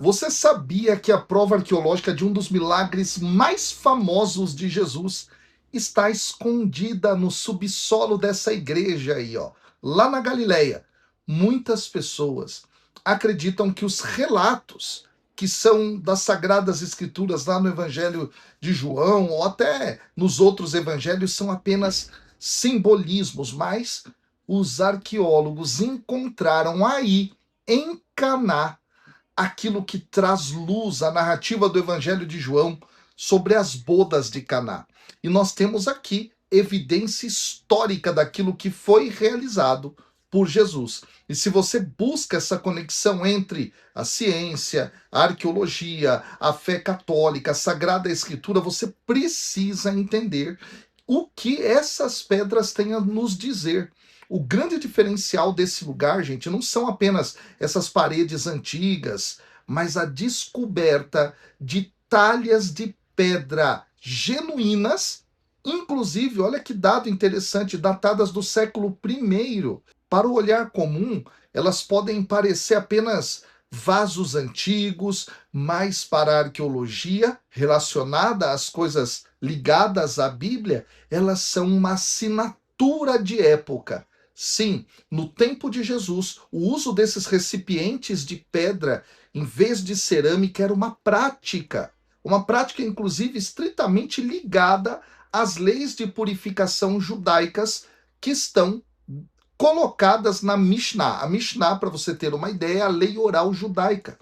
Você sabia que a prova arqueológica de um dos milagres mais famosos de Jesus está escondida no subsolo dessa igreja aí, ó, lá na Galileia? Muitas pessoas acreditam que os relatos que são das Sagradas Escrituras lá no Evangelho de João ou até nos outros evangelhos são apenas simbolismos, mas os arqueólogos encontraram aí em Caná aquilo que traz luz à narrativa do Evangelho de João sobre as bodas de Caná. E nós temos aqui evidência histórica daquilo que foi realizado por Jesus. E se você busca essa conexão entre a ciência, a arqueologia, a fé católica, a Sagrada Escritura, você precisa entender o que essas pedras têm a nos dizer. O grande diferencial desse lugar, gente, não são apenas essas paredes antigas, mas a descoberta de talhas de pedra genuínas, inclusive, olha que dado interessante, datadas do século I. Para o olhar comum, elas podem parecer apenas vasos antigos, mas para a arqueologia, relacionada às coisas ligadas à Bíblia, elas são uma assinatura de época. Sim, no tempo de Jesus, o uso desses recipientes de pedra em vez de cerâmica era uma prática inclusive estritamente ligada às leis de purificação judaicas que estão colocadas na Mishnah. A Mishnah, para você ter uma ideia, é a lei oral judaica.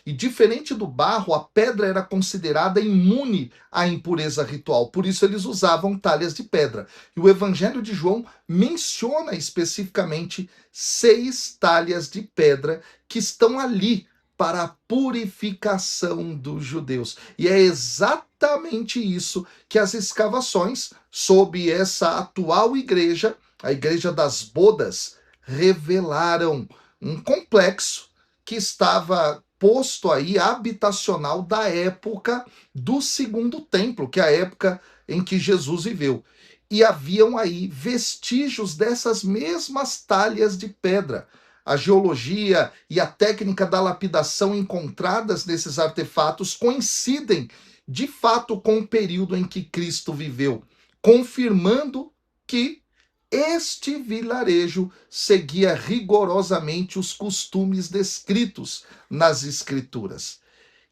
E diferente do barro, a pedra era considerada imune à impureza ritual, por isso eles usavam talhas de pedra. E o Evangelho de João menciona especificamente 6 talhas de pedra que estão ali para a purificação dos judeus. E é exatamente isso que as escavações sob essa atual igreja, a Igreja das Bodas, revelaram um complexo que estava posto aí habitacional da época do Segundo Templo, que é a época em que Jesus viveu. E haviam aí vestígios dessas mesmas talhas de pedra. A geologia e a técnica da lapidação encontradas nesses artefatos coincidem de fato com o período em que Cristo viveu, confirmando que este vilarejo seguia rigorosamente os costumes descritos nas Escrituras.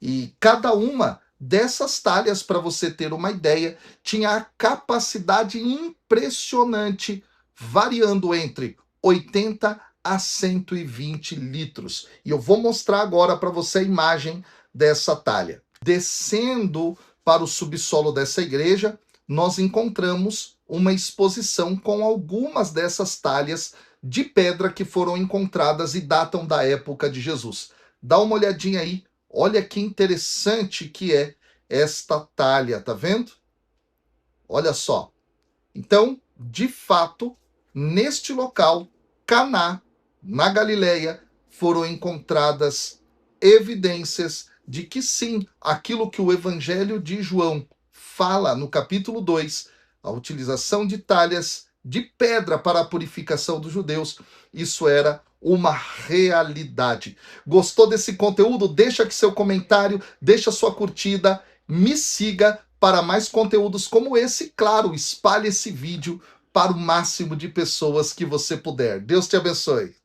E cada uma dessas talhas, para você ter uma ideia, tinha a capacidade impressionante, variando entre 80 a 120 litros. E eu vou mostrar agora para você a imagem dessa talha. Descendo para o subsolo dessa igreja, nós encontramos uma exposição com algumas dessas talhas de pedra que foram encontradas e datam da época de Jesus. Dá uma olhadinha aí, olha que interessante que é esta talha, tá vendo? Olha só. Então, de fato, neste local, Caná, na Galileia, foram encontradas evidências de que sim, aquilo que o Evangelho de João fala no capítulo 2, a utilização de talhas de pedra para a purificação dos judeus, isso era uma realidade. Gostou desse conteúdo? Deixa aqui seu comentário, deixa sua curtida, me siga para mais conteúdos como esse. Claro, espalhe esse vídeo para o máximo de pessoas que você puder. Deus te abençoe.